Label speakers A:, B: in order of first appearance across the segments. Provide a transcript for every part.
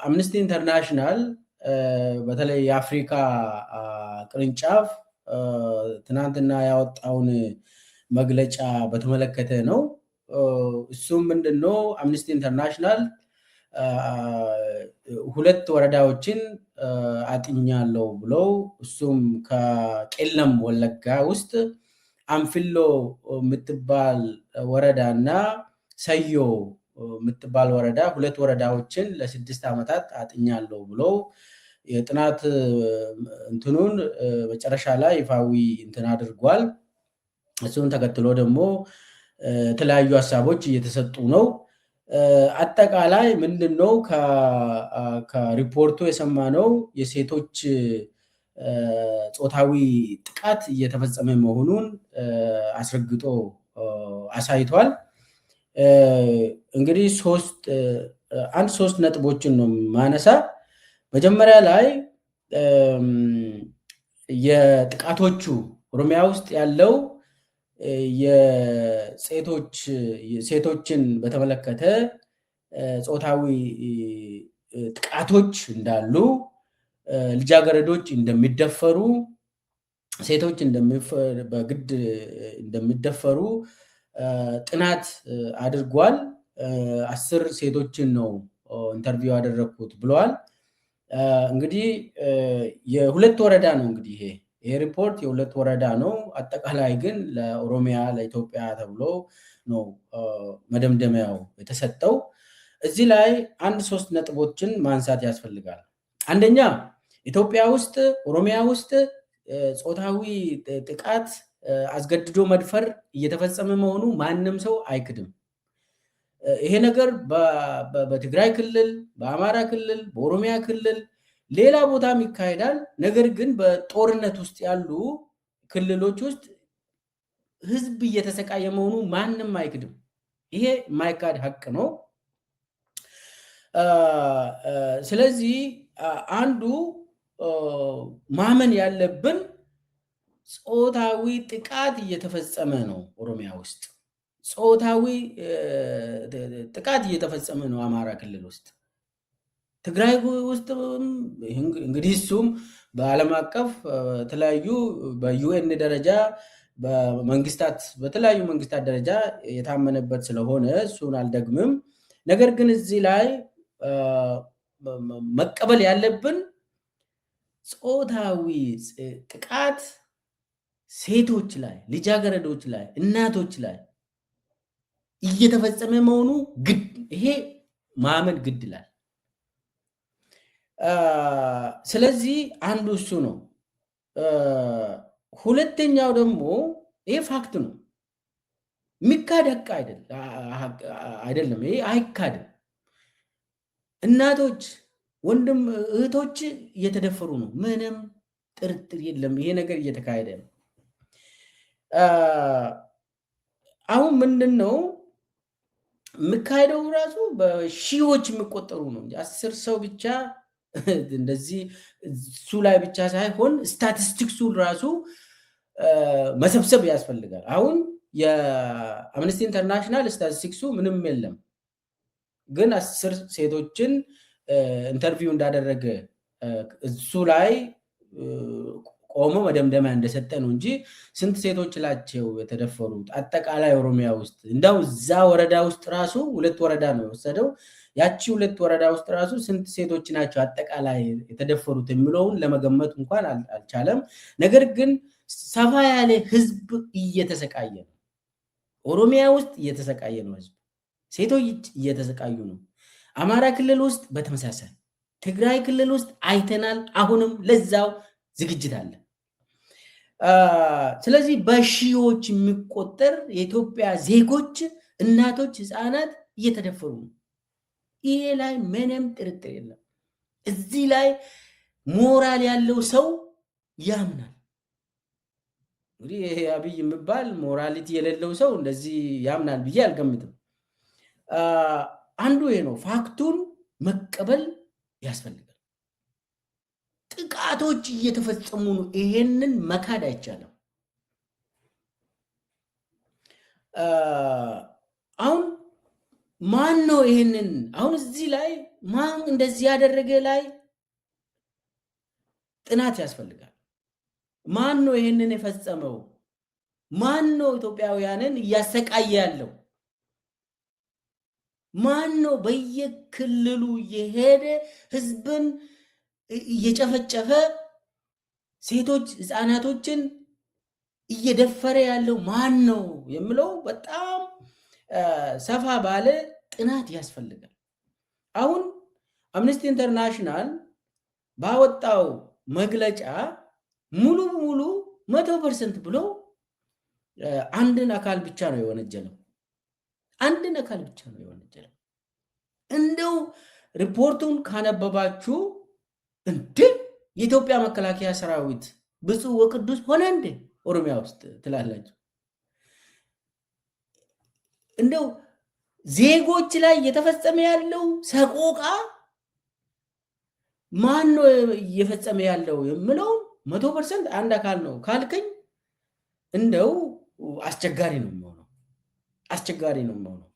A: አምነስቲ ኢንተርናሽናል በተለይ የአፍሪካ ቅርንጫፍ ትናንትና ያወጣውን መግለጫ በተመለከተ ነው። እሱም ምንድነው? አምነስቲ ኢንተርናሽናል ሁለት ወረዳዎችን አጥኛለሁ ብለው እሱም ከቄለም ወለጋ ውስጥ አንፍሎ የምትባል ወረዳና ሰዮ የምትባል ወረዳ ሁለት ወረዳዎችን ለ6 ዓመታት አጥኛለሁ ብለው የጥናት እንትኑን መጨረሻ ላይ ይፋዊ እንትን አድርጓል። እሱን ተከትሎ ደግሞ የተለያዩ ሐሳቦች እየተሰጡ ነው። አጠቃላይ ምንድነው ከሪፖርቱ የሰማነው የሴቶች ጾታዊ ጥቃት እየተፈጸመ መሆኑን አስረግጦ አሳይቷል። እንግዲህ ሶስት ነጥቦችን ነው ማነሳ። መጀመሪያ ላይ የጥቃቶቹ ኦሮሚያ ውስጥ ያለው ሴቶችን በተመለከተ ጾታዊ ጥቃቶች እንዳሉ፣ ልጃገረዶች እንደሚደፈሩ፣ ሴቶች በግድ እንደሚደፈሩ ጥናት አድርጓል። 10 ሴቶችን ነው ኢንተርቪው ያደረኩት ብለዋል። እንግዲህ የሁለት ወረዳ ነው እንግዲህ ይሄ ሪፖርት የሁለት ወረዳ ነው። አጠቃላይ ግን ለኦሮሚያ ለኢትዮጵያ ተብሎ ነው መደምደሚያው የተሰጠው። እዚህ ላይ 3 ነጥቦችን ማንሳት ያስፈልጋል። አንደኛ ኢትዮጵያ ውስጥ ኦሮሚያ ውስጥ ጾታዊ ጥቃት አስገድዶ መድፈር እየተፈጸመ መሆኑ ማንም ሰው አይክድም። ይሄ ነገር በትግራይ ክልል፣ በአማራ ክልል፣ በኦሮሚያ ክልል ሌላ ቦታም ይካሄዳል። ነገር ግን በጦርነት ውስጥ ያሉ ክልሎች ውስጥ ህዝብ እየተሰቃየ መሆኑ ማንም አይክድም። ይሄ የማይካድ ሀቅ ነው። ስለዚህ አንዱ ማመን ያለብን ጾታዊ ጥቃት እየተፈጸመ ነው ኦሮሚያ ውስጥ፣ ጾታዊ ጥቃት እየተፈጸመ ነው አማራ ክልል ውስጥ፣ ትግራይ ውስጥ እንግዲህ እሱም በዓለም አቀፍ የተለያዩ በዩኤን ደረጃ በተለያዩ መንግስታት ደረጃ የታመነበት ስለሆነ እሱን አልደግምም። ነገር ግን እዚህ ላይ መቀበል ያለብን ጾታዊ ጥቃት ሴቶች ላይ፣ ልጃገረዶች ላይ፣ እናቶች ላይ እየተፈጸመ መሆኑ ይሄ ማመን ግድ ይላል። ስለዚህ አንዱ እሱ ነው። ሁለተኛው ደግሞ ይሄ ፋክት ነው፣ የሚካድ ሀቅ አይደለም። ይሄ አይካድም። እናቶች፣ ወንድም እህቶች እየተደፈሩ ነው። ምንም ጥርጥር የለም። ይሄ ነገር እየተካሄደ ነው። አሁን ምንድን ነው የሚካሄደው? ራሱ በሺዎች የሚቆጠሩ ነው። 10 ሰው ብቻ እንደዚህ እሱ ላይ ብቻ ሳይሆን ስታቲስቲክሱን ራሱ መሰብሰብ ያስፈልጋል። አሁን የአምነስቲ ኢንተርናሽናል ስታቲስቲክሱ ምንም የለም፣ ግን 10 ሴቶችን ኢንተርቪው እንዳደረገ እሱ ላይ ቆሞ መደምደሚያ እንደሰጠ ነው እንጂ ስንት ሴቶች ናቸው የተደፈሩት አጠቃላይ ኦሮሚያ ውስጥ? እንደው እዛ ወረዳ ውስጥ ራሱ 2 ወረዳ ነው የወሰደው። ያቺ 2 ወረዳ ውስጥ ራሱ ስንት ሴቶች ናቸው አጠቃላይ የተደፈሩት የሚለውን ለመገመት እንኳን አልቻለም። ነገር ግን ሰፋ ያለ ህዝብ እየተሰቃየ ነው። ኦሮሚያ ውስጥ እየተሰቃየ ነው ህዝብ፣ ሴቶች እየተሰቃዩ ነው። አማራ ክልል ውስጥ በተመሳሳይ፣ ትግራይ ክልል ውስጥ አይተናል። አሁንም ለዛው ዝግጅት አለ። ስለዚህ በሺዎች የሚቆጠር የኢትዮጵያ ዜጎች፣ እናቶች፣ ህፃናት እየተደፈሩ ነው። ይሄ ላይ ምንም ጥርጥር የለም። እዚህ ላይ ሞራል ያለው ሰው ያምናል። እንግዲህ ይሄ አብይ የሚባል ሞራሊቲ የሌለው ሰው እንደዚህ ያምናል ብዬ አልገምትም። አንዱ ይሄ ነው። ፋክቱን መቀበል ያስፈልጋል። ጥቃቶች እየተፈጸሙ ነው። ይሄንን መካድ አይቻልም። አሁን ማን ነው ይሄንን አሁን እዚህ ላይ ማን እንደዚህ ያደረገ ላይ ጥናት ያስፈልጋል። ማን ነው ይሄንን የፈጸመው? ማን ነው ኢትዮጵያውያንን እያሰቃየ ያለው? ማን ነው በየክልሉ የሄደ ህዝብን እየጨፈጨፈ ሴቶች ህፃናቶችን እየደፈረ ያለው ማን ነው የሚለው በጣም ሰፋ ባለ ጥናት ያስፈልጋል። አሁን አምነስቲ ኢንተርናሽናል ባወጣው መግለጫ ሙሉ በሙሉ 100% ብሎ አንድን አካል ብቻ ነው የወነጀለው። አንድን አካል ብቻ ነው የወነጀለው። እንደው ሪፖርቱን ካነበባችሁ እንዴ የኢትዮጵያ መከላከያ ሰራዊት ብፁዕ ወቅዱስ ሆነ እንዴ ኦሮሚያ ውስጥ ትላላችሁ? እንደው ዜጎች ላይ እየተፈጸመ ያለው ሰቆቃ ማን ነው እየፈጸመ ያለው የምለው 100% አንድ አካል ነው ካልከኝ እንደው አስቸጋሪ ነው የሚሆነው። አስቸጋሪ ነው የሚሆነው።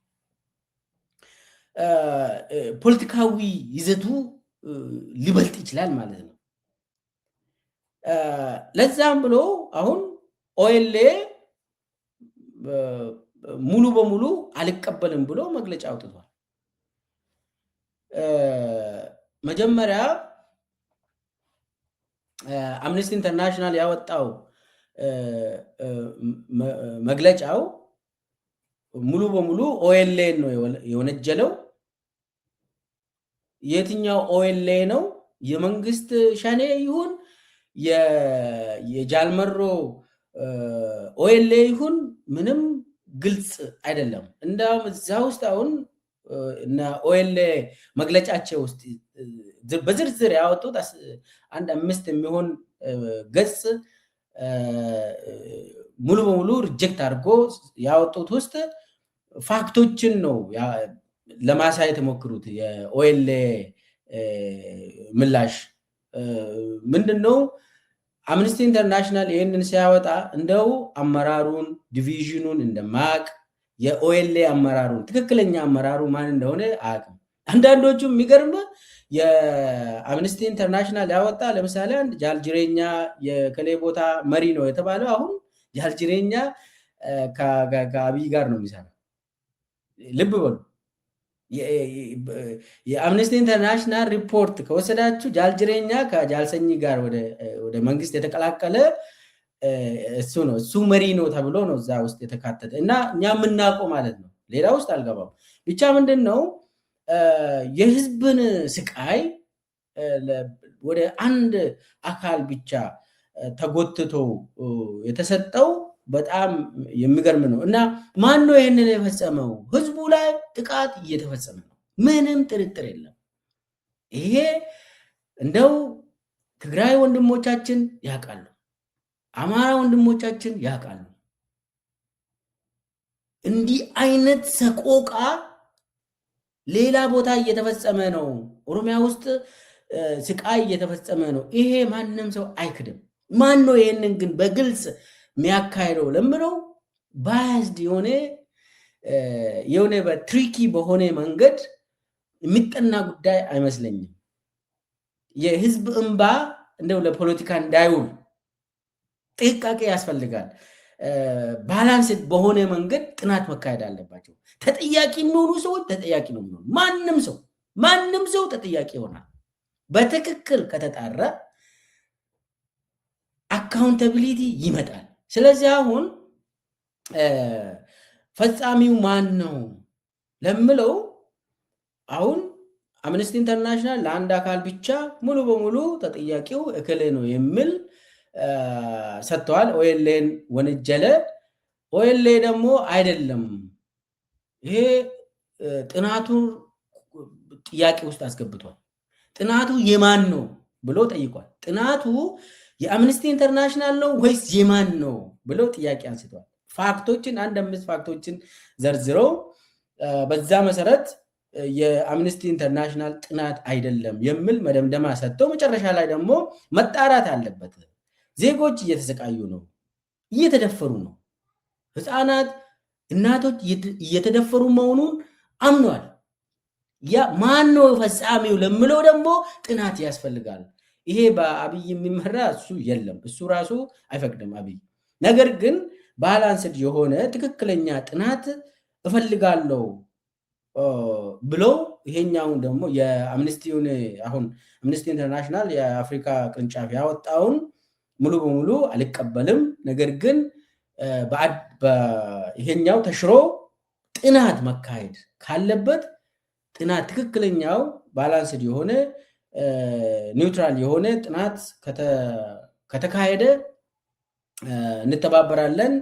A: ፖለቲካዊ ይዘቱ ሊበልጥ ይችላል ማለት ነው። ለዛም ብሎ አሁን ኦኤልኤ ሙሉ በሙሉ አልቀበልም ብሎ መግለጫ አውጥቷል። መጀመሪያ አምነስቲ ኢንተርናሽናል ያወጣው መግለጫው ሙሉ በሙሉ ኦኤልኤ ነው የወነጀለው። የትኛው ኦኤልኤ ነው? የመንግስት ሸኔ ይሁን የጃልመሮ ኦኤልኤ ይሁን ምንም ግልጽ አይደለም። እንደውም እዛ ውስጥ አሁን እና ኦኤልኤ መግለጫቸው ውስጥ በዝርዝር ያወጡት አንድ 5 የሚሆን ገጽ ሙሉ በሙሉ ሪጀክት አድርጎ ያወጡት ውስጥ ፋክቶችን ነው ለማሳየት የሞክሩት። የኦኤልኤ ምላሽ ምንድነው? አምነስቲ ኢንተርናሽናል ይህንን ሲያወጣ እንደው አመራሩን ዲቪዥኑን እንደማያውቅ የኦኤልኤ አመራሩን ትክክለኛ አመራሩ ማን እንደሆነ አያውቅም። አንዳንዶቹ የሚገርም የአምነስቲ ኢንተርናሽናል ያወጣ ለምሳሌ አንድ ጃልጅሬኛ የከሌ ቦታ መሪ ነው የተባለው አሁን ጃልጅሬኛ ከአብይ ጋር ነው የሚሰራው። ልብ በሉ። የአምነስቲ ኢንተርናሽናል ሪፖርት ከወሰዳችሁ ጃልጅሬኛ ከጃልሰኝ ጋር ወደ መንግስት የተቀላቀለ እሱ ነው፣ እሱ መሪ ነው ተብሎ ነው እዛ ውስጥ የተካተተ እና እኛ የምናውቀው ማለት ነው። ሌላ ውስጥ አልገባም። ብቻ ምንድን ነው የህዝብን ስቃይ ወደ አንድ አካል ብቻ ተጎትቶ የተሰጠው በጣም የሚገርም ነው። እና ማን ነው ይህንን የፈጸመው? ህዝቡ ላይ ጥቃት እየተፈጸመ ነው፣ ምንም ጥርጥር የለም። ይሄ እንደው ትግራይ ወንድሞቻችን ያውቃሉ፣ አማራ ወንድሞቻችን ያውቃሉ። እንዲህ አይነት ሰቆቃ ሌላ ቦታ እየተፈጸመ ነው፣ ኦሮሚያ ውስጥ ስቃይ እየተፈጸመ ነው። ይሄ ማንም ሰው አይክድም። ማን ነው ይህንን ግን በግልጽ የሚያካሄደው ለምለው ባያዝድ የሆነ በትሪኪ በሆነ መንገድ የሚጠና ጉዳይ አይመስለኝም። የህዝብ እንባ እንደው ለፖለቲካ እንዳይውል ጥንቃቄ ያስፈልጋል። ባላንስ በሆነ መንገድ ጥናት መካሄድ አለባቸው። ተጠያቂ የሚሆኑ ሰዎች ተጠያቂ ነው የሚሆኑ። ማንም ሰው ተጠያቂ ይሆናል። በትክክል ከተጣራ አካውንታቢሊቲ ይመጣል። ስለዚህ አሁን ፈጻሚው ማን ነው ለምለው አሁን አምነስቲ ኢንተርናሽናል ለአንድ አካል ብቻ ሙሉ በሙሉ ተጠያቂው እክል ነው የሚል ሰጥተዋል። ኦኤልኤን ወነጀለ። ኦኤልኤ ደግሞ አይደለም ይሄ ጥናቱን ጥያቄ ውስጥ አስገብቷል። ጥናቱ የማን ነው ብሎ ጠይቋል። ጥናቱ የአምነስቲ ኢንተርናሽናል ነው ወይስ የማን ነው ብሎ ጥያቄ አንስቷል። ፋክቶችን 5 ፋክቶችን ዘርዝረው በዛ መሰረት የአምነስቲ ኢንተርናሽናል ጥናት አይደለም የሚል መደምደማ ሰጥተው መጨረሻ ላይ ደግሞ መጣራት አለበት። ዜጎች እየተሰቃዩ ነው፣ እየተደፈሩ ነው። ህፃናት፣ እናቶች እየተደፈሩ መሆኑን አምኗል። ያ ማን ነው ፈጻሚው ለምለው ደግሞ ጥናት ያስፈልጋል። ይሄ በአብይ የሚመራ እሱ የለም፣ እሱ ራሱ አይፈቅድም አብይ። ነገር ግን ባላንስድ የሆነ ትክክለኛ ጥናት እፈልጋለሁ ብለው ይሄኛውን ደግሞ የአምነስቲውን አሁን አምነስቲ ኢንተርናሽናል የአፍሪካ ቅርንጫፍ ያወጣውን ሙሉ በሙሉ አልቀበልም። ነገር ግን ይሄኛው ተሽሮ ጥናት መካሄድ ካለበት ጥናት ትክክለኛው ባላንስድ የሆነ ኒውትራል የሆነ ጥናት ከተካሄደ እንተባበራለን፣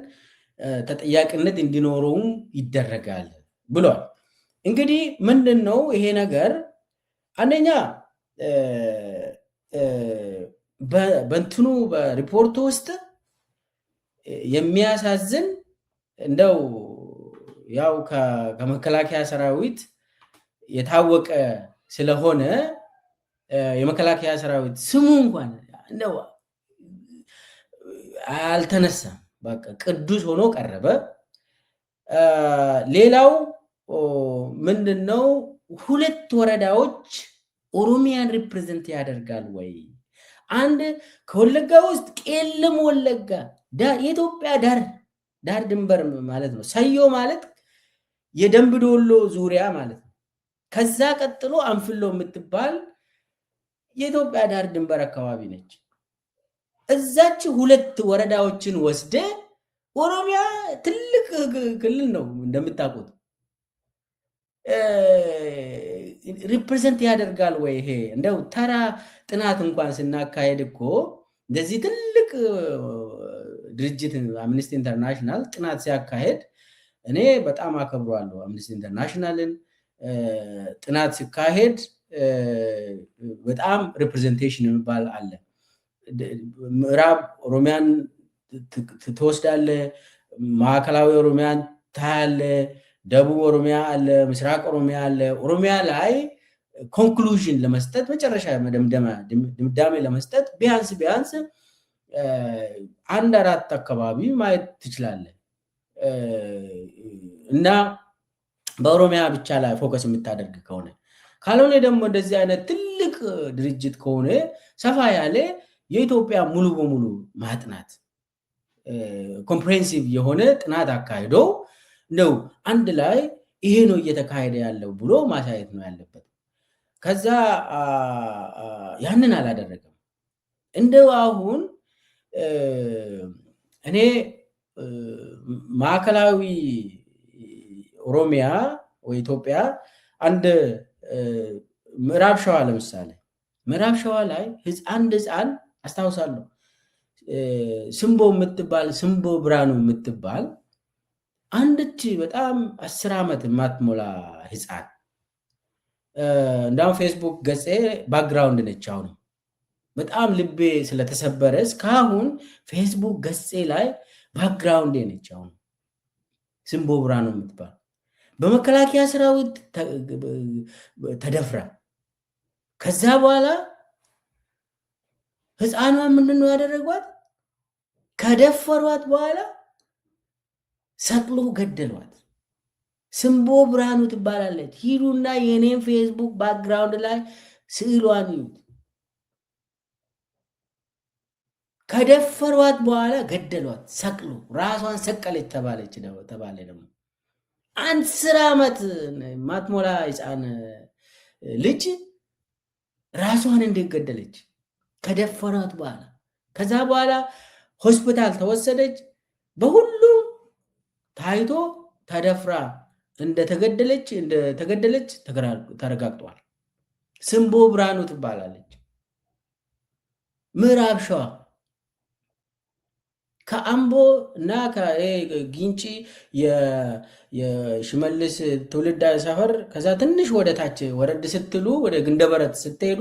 A: ተጠያቂነት እንዲኖረውም ይደረጋል ብሏል። እንግዲህ ምንድን ነው ይሄ ነገር? አንደኛ በእንትኑ በሪፖርቱ ውስጥ የሚያሳዝን እንደው ያው ከመከላከያ ሰራዊት የታወቀ ስለሆነ የመከላከያ ሰራዊት ስሙ እንኳን እንደው አልተነሳም። በቃ ቅዱስ ሆኖ ቀረበ። ሌላው ምንድነው? ሁለት ወረዳዎች ኦሮሚያን ሪፕሬዘንት ያደርጋል ወይ? አንድ ከወለጋ ውስጥ ቄለም ወለጋ የኢትዮጵያ ዳር ድንበር ማለት ነው። ሰዮ ማለት የደንብ ዶሎ ዙሪያ ማለት ነው። ከዛ ቀጥሎ አንፍሎ የምትባል የኢትዮጵያ ዳር ድንበር አካባቢ ነች። እዛች ሁለት ወረዳዎችን ወስደ ኦሮሚያ ትልቅ ክልል ነው እንደምታውቁት። ሪፕሬዘንት ያደርጋል ወይ? ይሄ እንደው ተራ ጥናት እንኳን ስናካሄድ እኮ እንደዚህ ትልቅ ድርጅት አምነስቲ ኢንተርናሽናል ጥናት ሲያካሄድ እኔ በጣም አከብረዋለሁ አምነስቲ ኢንተርናሽናልን። ጥናት ሲካሄድ በጣም ሪፕሬዘንቴሽን የሚባል አለ። ምዕራብ ኦሮሚያን ትወስዳለ፣ ማዕከላዊ ኦሮሚያን ታያለ፣ ደቡብ ኦሮሚያ አለ፣ ምስራቅ ኦሮሚያ አለ። ኦሮሚያ ላይ ኮንክሉዥን ለመስጠት መጨረሻ ድምዳሜ ለመስጠት ቢያንስ 1-4 አካባቢ ማየት ትችላለ እና በኦሮሚያ ብቻ ላይ ፎከስ የምታደርግ ከሆነ ካልሆነ ደግሞ እንደዚህ አይነት ትልቅ ድርጅት ከሆነ ሰፋ ያለ የኢትዮጵያ ሙሉ በሙሉ ማጥናት ኮምፕሬሄንሲቭ የሆነ ጥናት አካሂዶ ነው አንድ ላይ ይሄ ነው እየተካሄደ ያለው ብሎ ማሳየት ነው ያለበት። ከዛ ያንን አላደረገም። እንደው አሁን እኔ ማዕከላዊ ኦሮሚያ ወይ ኢትዮጵያ አንድ ምዕራብ ሸዋ ለምሳሌ ምዕራብ ሸዋ ላይ አንድ ህፃን አስታውሳለሁ፣ ስምቦ ብርሃኑ የምትባል አንድች በጣም 10 ዓመት የማትሞላ ህፃን እንዳውም ፌስቡክ ገጼ ባክግራውንድ ነች። አሁን በጣም ልቤ ስለተሰበረ እስካሁን ፌስቡክ ገጼ ላይ ባክግራውንድ ነች። አሁን ስምቦ ብርሃኑ የምትባል በመከላከያ ሰራዊት ተደፍራ ከዛ በኋላ ህፃኗን ምንድነው ያደረጓት? ከደፈሯት በኋላ ሰቅሎ ገደሏት። ስምቦ ብርሃኑ ትባላለች። ሂዱና የኔን ፌስቡክ ባክግራውንድ ላይ ስዕሏን ይዩት። ከደፈሯት በኋላ ገደሏት፣ ሰቅሎ ራሷን ሰቀለች ተባለ። ደግሞ 10 ዓመት ማትሞላ ህፃን ልጅ ራሷን እንዴት ገደለች? ከደፈሯት በኋላ። ከዛ በኋላ ሆስፒታል ተወሰደች። በሁሉም ታይቶ ተደፍራ እንደተገደለች ተረጋግጧል። ስምቦ ብርሃኑ ትባላለች። ምዕራብ ሸዋ ከአምቦ እና ከጊንጪ የሽመልስ ትውልድ ሰፈር ከዛ ትንሽ ወደ ታች ወረድ ስትሉ ወደ ግንደበረት ስትሄዱ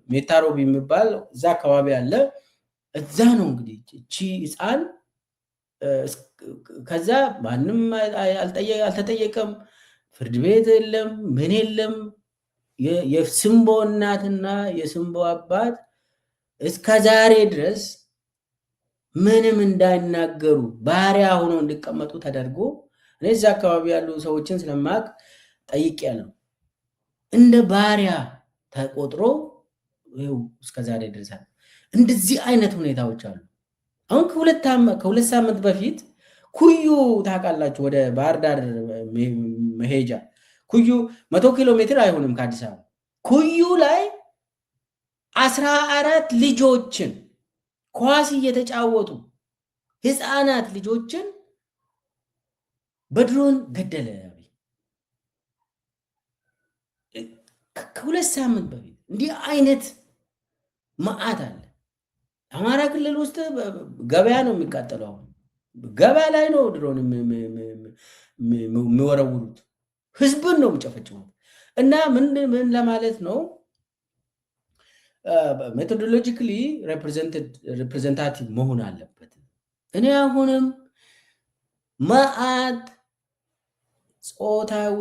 A: ሜታሮቢ የሚባል እዛ አካባቢ አለ። እዛ ነው እንግዲህ እቺ ህፃን። ከዛ ማንም አልተጠየቀም፣ ፍርድ ቤት የለም፣ ምን የለም። የስምቦ እናትና የስምቦ አባት እስከ ዛሬ ድረስ ምንም እንዳይናገሩ ባሪያ ሆኖ እንዲቀመጡ ተደርጎ እኔ እዛ አካባቢ ያሉ ሰዎችን ስለማቅ ጠይቄያለሁ። እንደ ባሪያ ተቆጥሮ እስከዛሬ ድረሳል። እንደዚህ አይነት ሁኔታዎች አሉ። አሁን ከሁለት ሳምንት በፊት ኩዩ ታውቃላችሁ፣ ወደ ባህር ዳር መሄጃ ኩዩ 100 ኪሎ ሜትር አይሆንም ከአዲስ አበባ። ኩዩ ላይ 14 ልጆችን ኳስ እየተጫወቱ ህፃናት ልጆችን በድሮን ገደለ። ከሁለት ሳምንት በፊት እንዲህ አይነት መዓት አለ። አማራ ክልል ውስጥ ገበያ ነው የሚቃጠለው። ገበያ ላይ ነው ድሮን የሚወረውሩት። ህዝብን ነው የሚጨፈጭፉት። እና ምን ለማለት ነው ሜቶዶሎጂካሊ ሪፕሬዘንታቲቭ መሆን አለበት። እኔ አሁንም መዓት ጾታዊ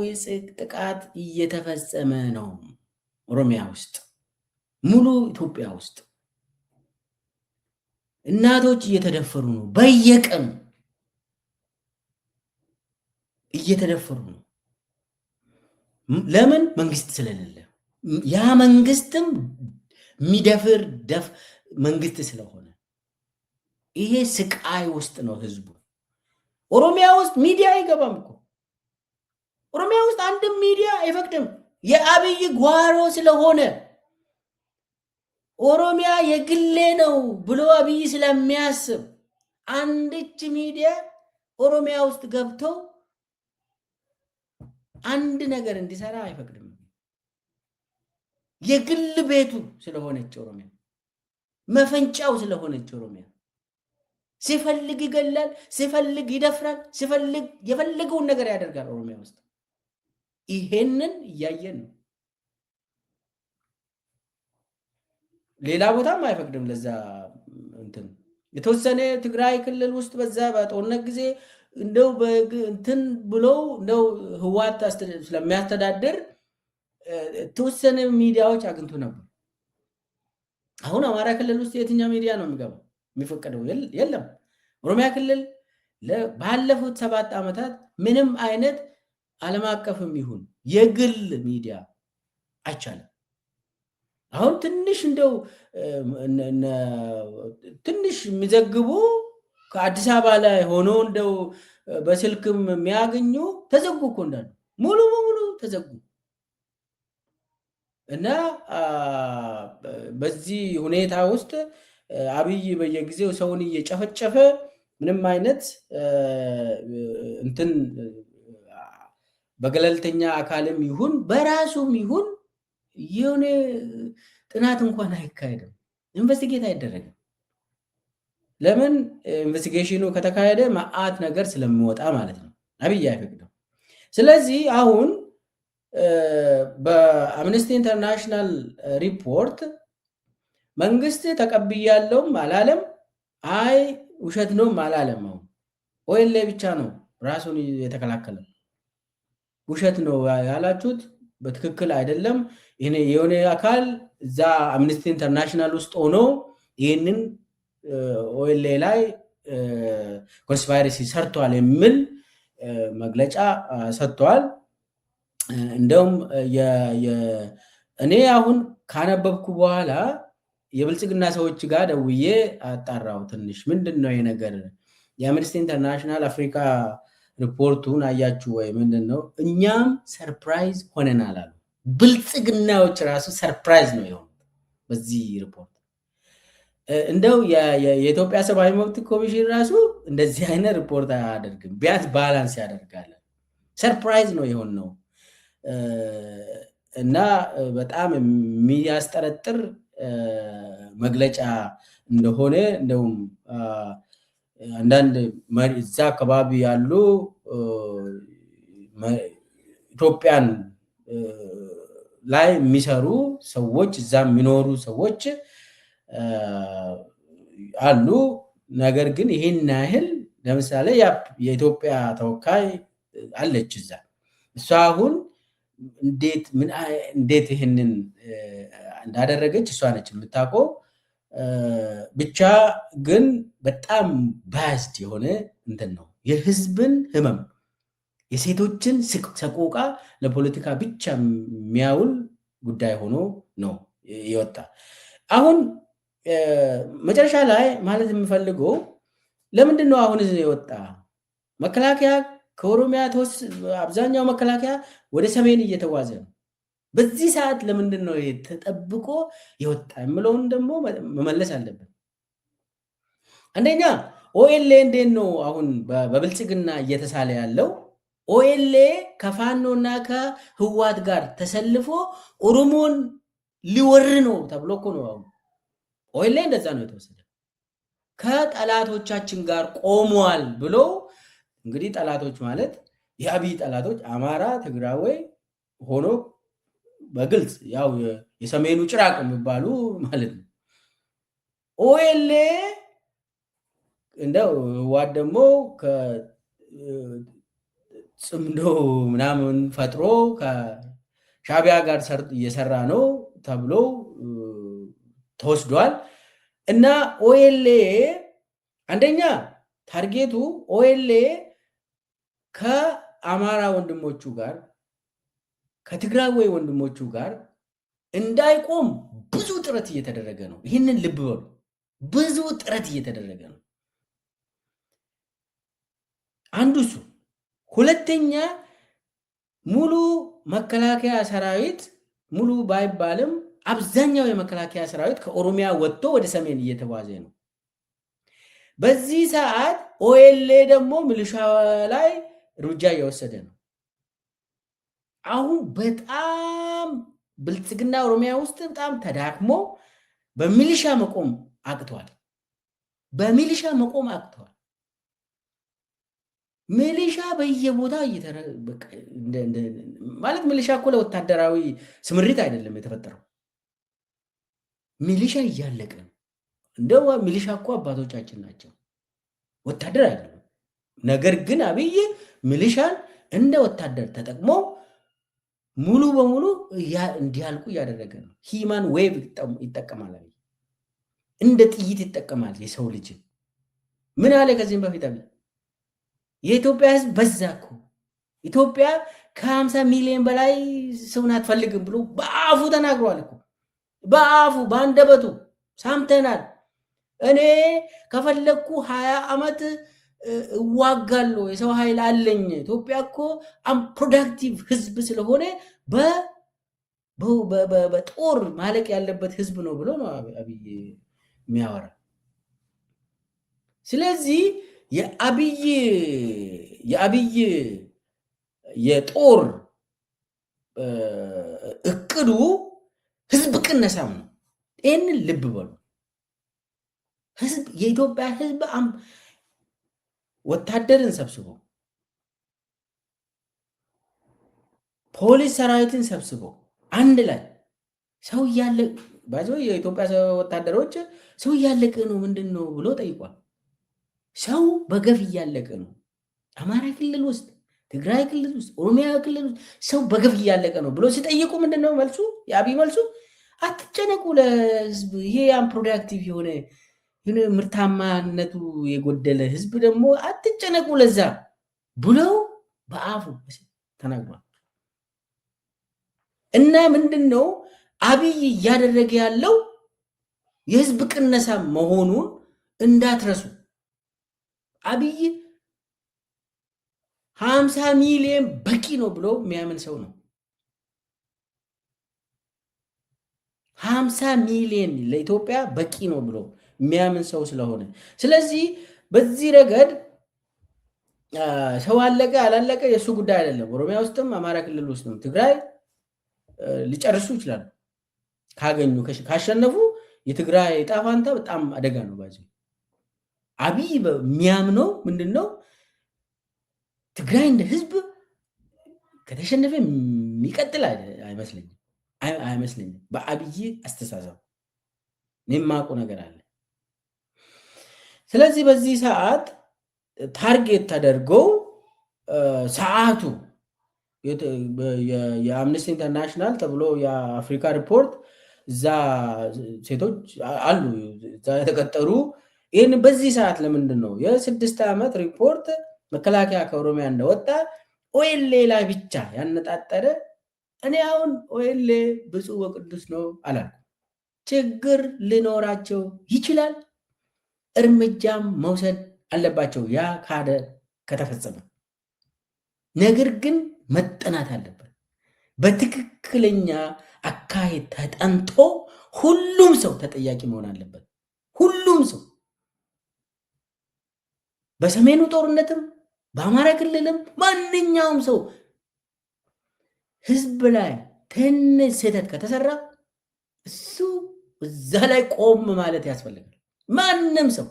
A: ጥቃት እየተፈጸመ ነው ኦሮሚያ ውስጥ፣ ሙሉ ኢትዮጵያ ውስጥ እናቶች እየተደፈሩ ነው። በየቀኑ እየተደፈሩ ነው። ለምን? መንግስት ስለሌለ። ያ መንግስትም የሚደፍር መንግስት ስለሆነ ይሄ ስቃይ ውስጥ ነው ህዝቡ። ኦሮሚያ ውስጥ ሚዲያ አይገባም እኮ። ኦሮሚያ ውስጥ አንድም ሚዲያ አይፈቅድም። የአብይ ጓሮ ስለሆነ ኦሮሚያ የግሌ ነው ብሎ አብይ ስለሚያስብ አንድች ሚዲያ ኦሮሚያ ውስጥ ገብቶ አንድ ነገር እንዲሰራ አይፈቅድም። የግል ቤቱ ስለሆነች ኦሮሚያ፣ መፈንጫው ስለሆነች ኦሮሚያ ሲፈልግ ይገላል፣ ሲፈልግ ይደፍራል፣ ሲፈልግ የፈለገውን ነገር ያደርጋል ኦሮሚያ ውስጥ። ይሄንን እያየን ነው። ሌላ ቦታም አይፈቅድም። ለዛ እንትን የተወሰነ ትግራይ ክልል ውስጥ በዛ በጦርነት ጊዜ እንደው እንትን ብሎ እንደው ህዋት ስለሚያስተዳድር የተወሰነ ሚዲያዎች አግኝቶ ነበር። አሁን አማራ ክልል ውስጥ የትኛው ሚዲያ ነው የሚገባው? የሚፈቀደው የለም። ኦሮሚያ ክልል ባለፉት 7 ዓመታት ምንም አይነት ዓለም አቀፍም ይሁን የግል ሚዲያ አይቻልም። አሁን ትንሽ እንደው ትንሽ የሚዘግቡ ከአዲስ አበባ ላይ ሆኖ እንደው በስልክም የሚያገኙ ተዘጉ እኮ እንዳሉ ሙሉ በሙሉ ተዘጉ። እና በዚህ ሁኔታ ውስጥ አብይ በየጊዜው ሰውን እየጨፈጨፈ ምንም አይነት እንትን በገለልተኛ አካልም ይሁን በራሱም ይሁን የሆነ ጥናት እንኳን አይካሄድም፣ ኢንቨስቲጌት አይደረግም። ለምን? ኢንቨስቲጌሽኑ ከተካሄደ መዓት ነገር ስለሚወጣ ማለት ነው። አብይ አይፈቅድም። ስለዚህ አሁን በአምነስቲ ኢንተርናሽናል ሪፖርት መንግስት ተቀብያለውም አላለም፣ አይ ውሸት ነውም አላለም። አሁን ኦኤልኤ ብቻ ነው ራሱን የተከላከለ። ውሸት ነው ያላችሁት በትክክል አይደለም። የሆነ አካል እዛ አምነስቲ ኢንተርናሽናል ውስጥ ሆኖ ይህንን ኦኤልኤ ላይ ኮንስፓይረሲ ሰርቷል የሚል መግለጫ ሰጥቷል። እንደውም እኔ አሁን ካነበብኩ በኋላ የብልጽግና ሰዎች ጋር ደውዬ አጣራው ትንሽ ምንድን ነው ይሄ ነገር፣ የአምነስቲ ኢንተርናሽናል አፍሪካ ሪፖርቱን አያችሁ ወይ? ምንድን ነው? እኛም ሰርፕራይዝ ሆነናል አሉ። ብልጽግናዎች ራሱ ሰርፕራይዝ ነው የሆኑት በዚህ ሪፖርት። እንደው የኢትዮጵያ ሰብአዊ መብት ኮሚሽን ራሱ እንደዚህ አይነት ሪፖርት አያደርግም፣ ቢያንስ ባላንስ ያደርጋል። ሰርፕራይዝ ነው የሆን ነው እና በጣም የሚያስጠረጥር መግለጫ እንደሆነ እንደውም አንዳንድ እዛ አካባቢ ያሉ ኢትዮጵያን ላይ የሚሰሩ ሰዎች እዛ የሚኖሩ ሰዎች አሉ። ነገር ግን ይሄን ያህል ለምሳሌ የኢትዮጵያ ተወካይ አለች እዛ። እሷ አሁን እንዴት ይህንን እንዳደረገች እሷ ነች የምታውቀው። ብቻ ግን በጣም ባያስድ የሆነ እንትን ነው የህዝብን ህመም የሴቶችን ሰቆቃ ለፖለቲካ ብቻ የሚያውል ጉዳይ ሆኖ ነው የወጣ። አሁን መጨረሻ ላይ ማለት የምፈልገው ለምንድን ነው አሁን የወጣ መከላከያ ከኦሮሚያ አብዛኛው መከላከያ ወደ ሰሜን እየተጓዘ ነው። በዚህ ሰዓት ለምንድን ነው ተጠብቆ የወጣ የምለውን ደግሞ መመለስ አለብን። አንደኛ ኦኤልኤ እንዴት ነው አሁን በብልጽግና እየተሳለ ያለው? ኦኤልኤ ከፋኖና ከህዋት ጋር ተሰልፎ ኦሮሞን ሊወር ነው ተብሎ እኮ ነው አሁን ኦኤልኤ እንደዛ ነው የተወሰደ። ከጠላቶቻችን ጋር ቆሟል ብሎ እንግዲህ ጠላቶች ማለት የአብይ ጠላቶች አማራ፣ ትግራዊ ሆኖ በግልጽ ያው የሰሜኑ ጭራቅ የሚባሉ ማለት ነው። ኦኤልኤ እንደው ህዋት ደግሞ ጽምዶ ምናምን ፈጥሮ ከሻቢያ ጋር እየሰራ ነው ተብሎ ተወስዷል። እና ኦኤልኤ አንደኛ ታርጌቱ ኦኤልኤ ከአማራ ወንድሞቹ ጋር ከትግራይ ወንድሞቹ ጋር እንዳይቆም ብዙ ጥረት እየተደረገ ነው። ይህንን ልብ በሉ፣ ብዙ ጥረት እየተደረገ ነው። አንዱ እሱ። ሁለተኛ ሙሉ መከላከያ ሰራዊት ሙሉ ባይባልም አብዛኛው የመከላከያ ሰራዊት ከኦሮሚያ ወጥቶ ወደ ሰሜን እየተጓዘ ነው። በዚህ ሰዓት ኦኤልኤ ደግሞ ሚሊሻ ላይ እርምጃ እየወሰደ ነው። አሁን በጣም ብልጽግና ኦሮሚያ ውስጥ በጣም ተዳክሞ በሚሊሻ መቆም አቅቷል። በሚሊሻ መቆም አቅቷል። ሚሊሻ በየቦታ ማለት ሚሊሻ እኮ ለወታደራዊ ስምሪት አይደለም የተፈጠረው። ሚሊሻ እያለቀ ነው። እንደው ሚሊሻ እኮ አባቶቻችን ናቸው፣ ወታደር አይደለም። ነገር ግን አብይ ሚሊሻን እንደ ወታደር ተጠቅሞ ሙሉ በሙሉ እንዲያልቁ እያደረገ ነው። ሂማን ዌቭ ይጠቀማል፣ እንደ ጥይት ይጠቀማል የሰው ልጅ። ምን አለ ከዚህም በፊት አብይ የኢትዮጵያ ህዝብ በዛ እኮ ኢትዮጵያ ከ50 ሚሊዮን በላይ ሰውን አትፈልግም ብሎ በአፉ ተናግሯል እኮ። በአፉ በአንደበቱ ሰምተናል። እኔ ከፈለግኩ 20 ዓመት እዋጋለሁ፣ የሰው ኃይል አለኝ። ኢትዮጵያ እኮ አንፕሮዳክቲቭ ህዝብ ስለሆነ በጦር ማለቅ ያለበት ህዝብ ነው ብሎ ነው አብይ የሚያወራ። ስለዚህ የአብይ የጦር እቅዱ ህዝብ ቅነሳም ነው። ይህንን ልብ በሉ። የኢትዮጵያ ህዝብ ወታደርን ሰብስቦ ፖሊስ ሰራዊትን ሰብስቦ አንድ ላይ ሰው እያለቀ የኢትዮጵያ ወታደሮች ሰው እያለቀ ነው ምንድን ነው ብሎ ጠይቋል። ሰው በገፍ እያለቀ ነው። አማራ ክልል ውስጥ፣ ትግራይ ክልል ውስጥ፣ ኦሮሚያ ክልል ውስጥ ሰው በገፍ እያለቀ ነው ብሎ ሲጠይቁ ምንድን ነው መልሱ? የአብይ መልሱ አትጨነቁ ለህዝብ፣ ይሄ አንፕሮዳክቲቭ የሆነ ምርታማነቱ የጎደለ ህዝብ ደግሞ አትጨነቁ ለዛ ብለው በአፉ ተናግሯል። እና ምንድን ነው አብይ እያደረገ ያለው የህዝብ ቅነሳ መሆኑን እንዳትረሱ። አብይ 50 ሚሊዮን በቂ ነው ብሎ የሚያምን ሰው ነው። 50 ሚሊዮን ለኢትዮጵያ በቂ ነው ብሎ የሚያምን ሰው ስለሆነ፣ ስለዚህ በዚህ ረገድ ሰው አለቀ አላለቀ የእሱ ጉዳይ አይደለም። ኦሮሚያ ውስጥም አማራ ክልል ውስጥም ትግራይ ሊጨርሱ ይችላሉ። ካገኙ ካሸነፉ የትግራይ ዕጣ ፈንታ በጣም አደጋ ነው። ባዚ አብይ የሚያምነው ምንድነው? ትግራይ እንደ ህዝብ ከተሸነፈ የሚቀጥል አይመስለኝም። በአብይ አስተሳሰብ የማውቀው ነገር አለ። ስለዚህ በዚህ ሰዓት ታርጌት ተደርገው ሰዓቱ የአምነስቲ ኢንተርናሽናል ተብሎ የአፍሪካ ሪፖርት እዛ ሴቶች አሉ እዛ የተቀጠሩ ይህን በዚህ ሰዓት ለምንድን ነው የ6 ዓመት ሪፖርት መከላከያ ከኦሮሚያ እንደወጣ ኦኤልኤ ላይ ብቻ ያነጣጠረ እኔ አሁን ኦኤልኤ ብፁዕ ወቅዱስ ነው አላልኩም። ችግር ሊኖራቸው ይችላል። እርምጃም መውሰድ አለባቸው ያ ከተፈጸመ። ነገር ግን መጠናት አለበት። በትክክለኛ አካሄድ ተጠንቶ ሁሉም ሰው ተጠያቂ መሆን አለበት። ሁሉም ሰው በሰሜኑ ጦርነትም በአማራ ክልልም ማንኛውም ሰው ህዝብ ላይ ትንሽ ስህተት ከተሰራ እሱ እዛ ላይ ቆም ማለት ያስፈልጋል። ማንም ሰው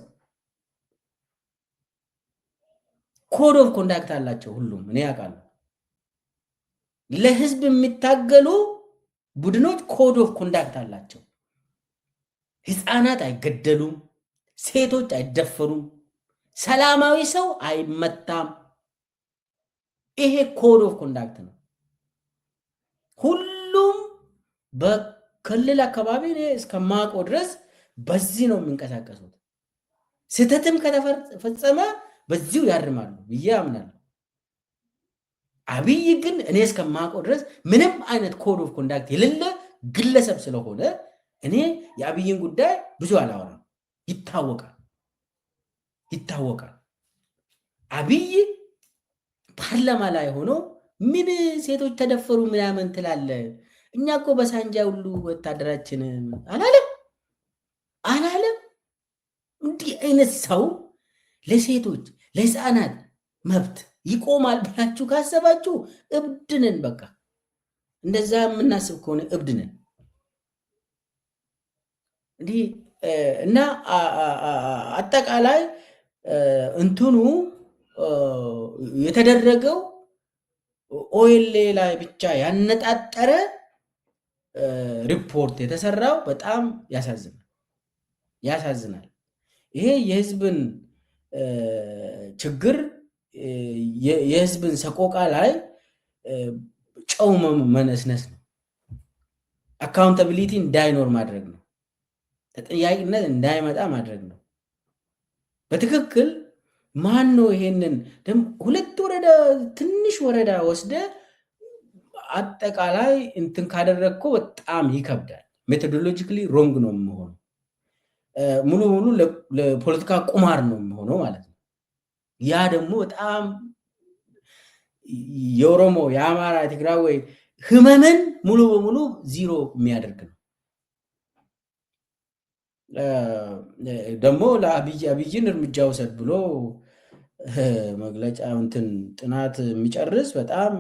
A: ኮድ ኦፍ ኮንዳክት አላቸው። ሁሉም እኔ ያውቃለሁ። ለህዝብ የሚታገሉ ቡድኖች ኮድ ኦፍ ኮንዳክት አላቸው። ህፃናት አይገደሉም፣ ሴቶች አይደፈሩም፣ ሰላማዊ ሰው አይመታም። ይሄ ኮድ ኦፍ ኮንዳክት ነው። ሁሉም በክልል አካባቢ እኔ እስከማውቀው ድረስ በዚህ ነው የሚንቀሳቀሱት። ስህተትም ከተፈጸመ በዚሁ ያርማሉ ብዬ አምናለሁ። አብይ ግን እኔ እስከማውቀው ድረስ ምንም አይነት ኮድ ኦፍ ኮንዳክት የሌለ ግለሰብ ስለሆነ እኔ የአብይን ጉዳይ ብዙ አላወራም። ይታወቃል። አብይ ፓርላማ ላይ ሆኖ ምን ሴቶች ተደፈሩ ምናምን ትላለ? እኛ እኮ በሳንጃ ሁሉ ወታደራችን አላለም። እንዲህ አይነት ሰው ለሴቶች ለህፃናት መብት ይቆማል ብላችሁ ካሰባችሁ እብድንን። በቃ እንደዛ የምናስብ ከሆነ እብድንን እንዲህ እና አጠቃላይ እንትኑ የተደረገው ኦኤልኤ ላይ ብቻ ያነጣጠረ ሪፖርት የተሰራው በጣም ያሳዝናል። ይሄ የህዝብን ችግር የህዝብን ሰቆቃ ላይ ጨው መነስነስ ነው። አካውንታቢሊቲ እንዳይኖር ማድረግ ነው። ተጠያቂነት እንዳይመጣ ማድረግ ነው። በትክክል ማን ነው ይሄንን ሁለት ወረዳ ትንሽ ወረዳ ወስደ አጠቃላይ እንትን ካደረግኮ በጣም ይከብዳል። ሜቶዶሎጂካሊ ሮንግ ነው የሚሆነው። ሙሉ ለፖለቲካ ቁማር ነው የሚሆነው ማለት ነው። ያ ደግሞ በጣም የኦሮሞ፣ የአማራ፣ የትግራይ ህመምን ሙሉ በሙሉ ዚሮ የሚያደርግ ነው። ደግሞ ለአብይን እርምጃ ውሰድ ብሎ መግለጫ እንትን ጥናት የሚጨርስ በጣም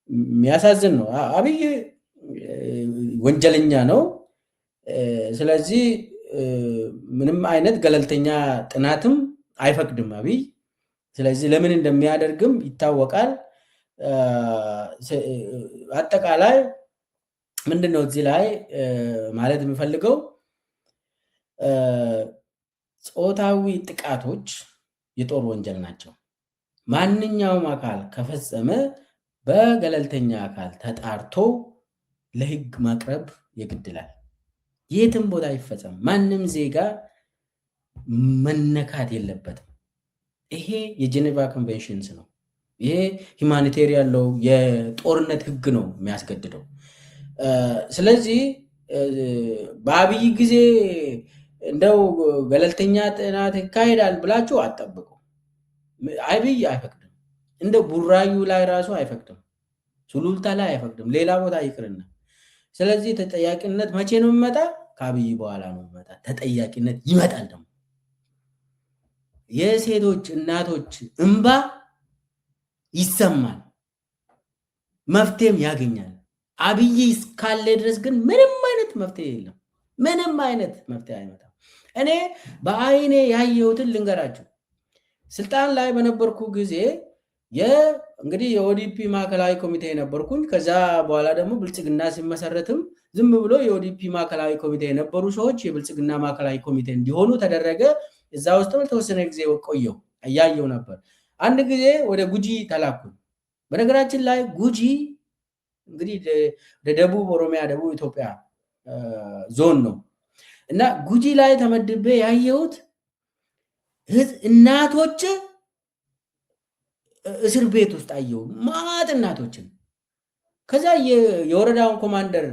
A: የሚያሳዝን ነው። አብይ ወንጀለኛ ነው። ስለዚህ ምንም አይነት ገለልተኛ ጥናትም አይፈቅድም አብይ። ስለዚህ ለምን እንደሚያደርግም ይታወቃል። አጠቃላይ ምንድነው እዚህ ላይ ማለት የሚፈልገው ጾታዊ ጥቃቶች የጦር ወንጀል ናቸው። ማንኛውም አካል ከፈጸመ በገለልተኛ አካል ተጣርቶ ለህግ ማቅረብ ይግድላል። የትም ቦታ ይፈጸም ማንም ዜጋ መነካት የለበትም። ይሄ የጄኔቫ ኮንቬንሽንስ ነው። ይሄ ሂማኒቴሪያን ለው የጦርነት ህግ ነው የሚያስገድደው። ስለዚህ በአብይ ጊዜ እንደው ገለልተኛ ጥናት ይካሄዳል ብላችሁ አትጠብቁ። አብይ አይፈቅድም። እንደ ቡራዩ ላይ ራሱ አይፈቅድም፣ ሱሉልታ ላይ አይፈቅድም፣ ሌላ ቦታ ይቅርና። ስለዚህ ተጠያቂነት መቼ ነው የሚመጣ? ከአብይ በኋላ ነው የሚመጣ። ተጠያቂነት ይመጣል። ደግሞ የሴቶች እናቶች እንባ ይሰማል፣ መፍትሄም ያገኛል። አብይ እስካለ ድረስ ግን ምንም አይነት መፍትሄ የለም። ምንም አይነት መፍትሄ አይመጣም። እኔ በአይኔ ያየሁትን ልንገራችሁ። ስልጣን ላይ በነበርኩ ጊዜ እንግዲህ የኦዲፒ ማዕከላዊ ኮሚቴ ነበርኩኝ። ከዛ በኋላ ደግሞ ብልጽግና ሲመሰረትም ዝም ብሎ የኦዲፒ ማዕከላዊ ኮሚቴ የነበሩ ሰዎች የብልጽግና ማዕከላዊ ኮሚቴ እንዲሆኑ ተደረገ። እዛ ውስጥም የተወሰነ ጊዜ ቆየው እያየው ነበር። አንድ ጊዜ ወደ ጉጂ ተላኩኝ። በነገራችን ላይ ጉጂ እንግዲህ ደቡብ ኦሮሚያ፣ ደቡብ ኢትዮጵያ ዞን ነው እና ጉጂ ላይ ተመድቤ ያየሁት እናቶች እስር ቤት ውስጥ አየሁ ማት እናቶችን። ከዛ የወረዳውን ኮማንደር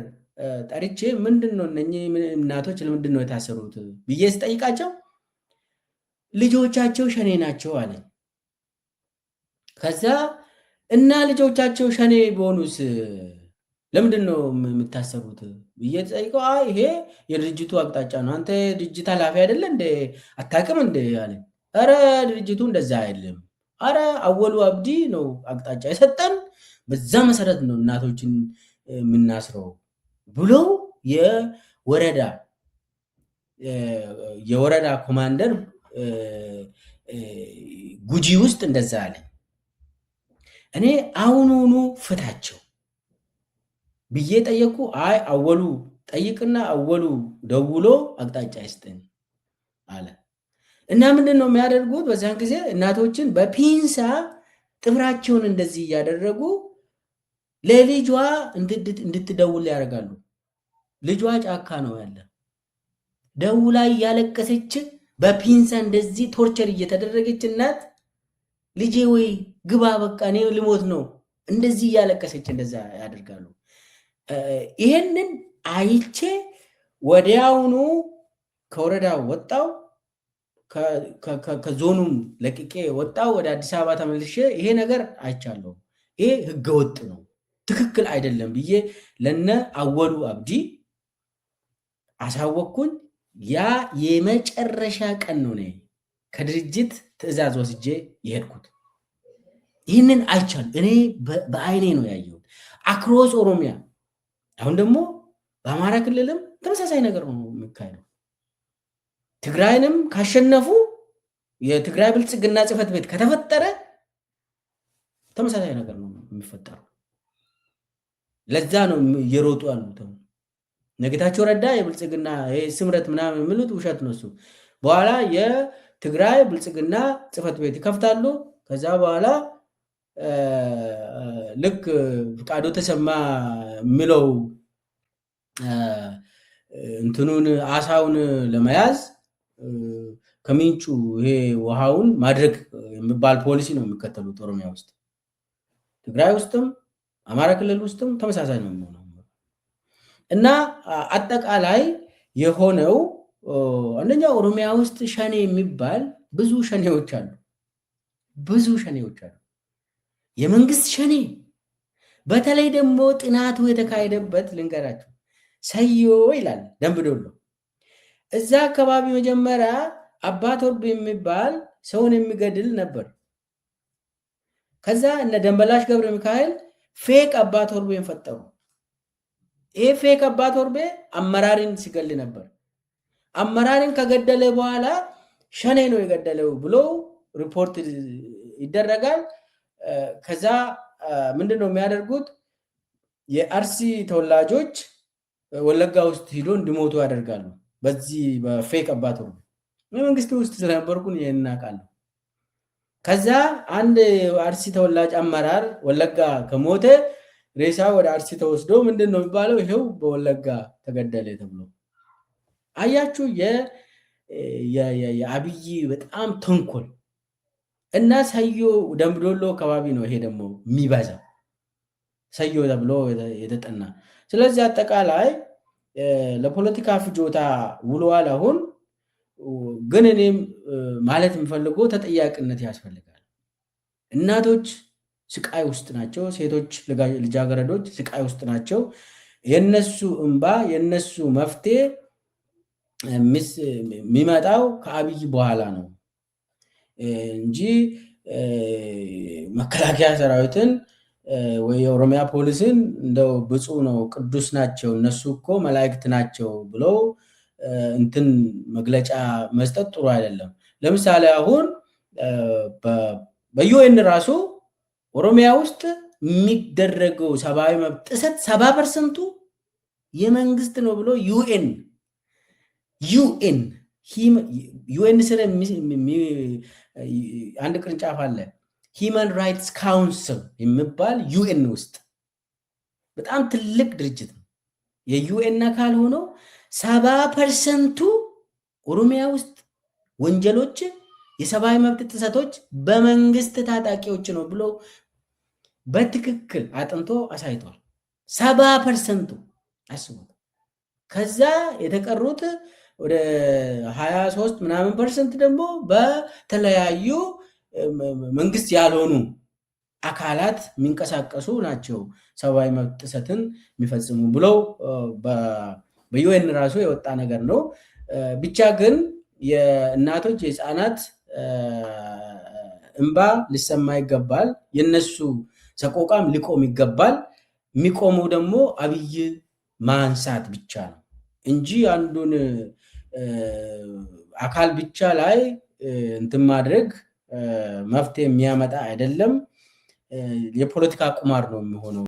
A: ጠርቼ ምንድን ነው እነኚህ እናቶች ለምንድን ነው የታሰሩት ብዬ ስጠይቃቸው ልጆቻቸው ሸኔ ናቸው አለ። ከዛ እና ልጆቻቸው ሸኔ ቢሆኑስ ለምንድን ነው የምታሰሩት ብዬ ጠይቀው ይሄ የድርጅቱ አቅጣጫ ነው፣ አንተ ድርጅት ኃላፊ አይደለ እንደ አታውቅም እንደ አለ። ኧረ ድርጅቱ እንደዛ አይደለም፣ አረ አወሉ አብዲ ነው አቅጣጫ የሰጠን፣ በዛ መሰረት ነው እናቶችን የምናስረው ብለው የወረዳ ኮማንደር ጉጂ ውስጥ እንደዛ አለ። እኔ አሁኑኑ ፍታቸው ብዬ ጠየቁ። አወሉ ጠይቅና አወሉ ደውሎ አቅጣጫ ይስጠን አለ። እና ምንድን ነው የሚያደርጉት? በዛን ጊዜ እናቶችን በፒንሳ ጥፍራቸውን እንደዚህ እያደረጉ ለልጇ እንድትደውል ያደርጋሉ። ልጇ ጫካ ነው ያለ። ደውላ እያለቀሰች በፒንሳ እንደዚህ ቶርቸር እየተደረገች እናት ልጄ ወይ ግባ በቃ እኔ ልሞት ነው እንደዚህ እያለቀሰች እንደዛ ያደርጋሉ። ይሄንን አይቼ ወዲያውኑ ከወረዳው ወጣው፣ ከዞኑም ለቅቄ ወጣው፣ ወደ አዲስ አበባ ተመልሼ ይሄ ነገር አይቻለሁ፣ ይሄ ህገወጥ ነው፣ ትክክል አይደለም ብዬ ለነ አወሉ አብዲ አሳወቅኩኝ። ያ የመጨረሻ ቀን ነው እኔ ከድርጅት ትዕዛዝ ወስጄ የሄድኩት። ይህንን አይቻልም፣ እኔ በአይኔ ነው ያየሁት አክሮስ ኦሮሚያ። አሁን ደግሞ በአማራ ክልልም ተመሳሳይ ነገር ነው የሚካሄደው። ትግራይንም ካሸነፉ የትግራይ ብልጽግና ጽሕፈት ቤት ከተፈጠረ ተመሳሳይ ነገር ነው የሚፈጠረው። ለዛ ነው እየሮጡ ያሉት። ጌታቸው ረዳ የብልጽግና ስምረት ምናምን የሚሉት ውሸት ነው እሱ። በኋላ የትግራይ ብልጽግና ጽሕፈት ቤት ይከፍታሉ። ከዛ በኋላ ልክ ፍቃዱ ተሰማ የሚለው እንትኑን አሳውን ለመያዝ ከምንጩ ይሄ ውሃውን ማድረግ የሚባል ፖሊሲ ነው የሚከተሉት ኦሮሚያ ውስጥ። ትግራይ ውስጥም አማራ ክልል ውስጥም ተመሳሳይ ነው የሚሆነው። እና አጠቃላይ የሆነው አንደኛ ኦሮሚያ ውስጥ ሸኔ የሚባል ብዙ ሸኔዎች አሉ፣ ብዙ ሸኔዎች አሉ። የመንግስት ሸኔ በተለይ ደግሞ ጥናቱ የተካሄደበት ልንገራቸው፣ ሰዮ ይላል ደምቢዶሎ። እዛ አካባቢ መጀመሪያ አባ ቶርቤ የሚባል ሰውን የሚገድል ነበር። ከዛ እነ ደንበላሽ ገብረ ሚካኤል ፌክ አባ ቶርቤን ፈጠሩ። ይሄ ፌክ አባ ቶርቤ አመራሪን ሲገል ነበር። አመራሪን ከገደለ በኋላ ሸኔ ነው የገደለው ብሎ ሪፖርት ይደረጋል። ከዛ ምንድን ነው የሚያደርጉት? የአርሲ ተወላጆች ወለጋ ውስጥ ሂዶ እንዲሞቱ ያደርጋሉ። በዚህ በፌክ አባ ቶርቤ መንግስት ውስጥ ስለነበርኩን እናውቃለሁ። ከዛ አንድ አርሲ ተወላጅ አመራር ወለጋ ከሞተ ሬሳ ወደ አርሲ ተወስዶ ምንድን ነው የሚባለው? ይሄው በወለጋ ተገደለ ተብሎ። አያችሁ የአብይ በጣም ተንኮል እና ሰዮ ደምቢዶሎ አካባቢ ነው ይሄ ደግሞ የሚበዛው ሰዮ ተብሎ የተጠና። ስለዚህ አጠቃላይ ለፖለቲካ ፍጆታ ውሏል። አሁን ግን እኔም ማለት የምፈልገው ተጠያቂነት ያስፈልጋል። እናቶች ስቃይ ውስጥ ናቸው። ሴቶች ልጃገረዶች ስቃይ ውስጥ ናቸው። የነሱ እንባ የነሱ መፍትሄ የሚመጣው ከአብይ በኋላ ነው እንጂ መከላከያ ሰራዊትን ወይ የኦሮሚያ ፖሊስን እንደው ብፁዕ ነው ቅዱስ ናቸው እነሱ እኮ መላእክት ናቸው ብለው እንትን መግለጫ መስጠት ጥሩ አይደለም። ለምሳሌ አሁን በዩኤን ራሱ ኦሮሚያ ውስጥ የሚደረገው ሰብአዊ መብት ጥሰት 70% የመንግስት ነው ብሎ ዩኤን ስለ አንድ ቅርንጫፍ አለ ሂማን ራይትስ ካውንስል የሚባል ዩኤን ውስጥ በጣም ትልቅ ድርጅት ነው። የዩኤን አካል ሆኖ 70% ኦሮሚያ ውስጥ ወንጀሎች የሰብአዊ መብት ጥሰቶች በመንግስት ታጣቂዎች ነው ብሎ በትክክል አጥንቶ አሳይቷል። 70% አስቡት። ከዛ የተቀሩት ወደ 23 ምናምን ፐርሰንት ደግሞ በተለያዩ መንግስት ያልሆኑ አካላት የሚንቀሳቀሱ ናቸው ሰብአዊ መብት ጥሰትን የሚፈጽሙ ብለው በዩኤን ራሱ የወጣ ነገር ነው። ብቻ ግን የእናቶች የህፃናት እንባ ሊሰማ ይገባል። የነሱ ሰቆቃም ሊቆም ይገባል። የሚቆመው ደግሞ አብይ ማንሳት ብቻ ነው እንጂ አንዱን አካል ብቻ ላይ እንትን ማድረግ መፍትሄ የሚያመጣ አይደለም። የፖለቲካ ቁማር ነው የሚሆነው።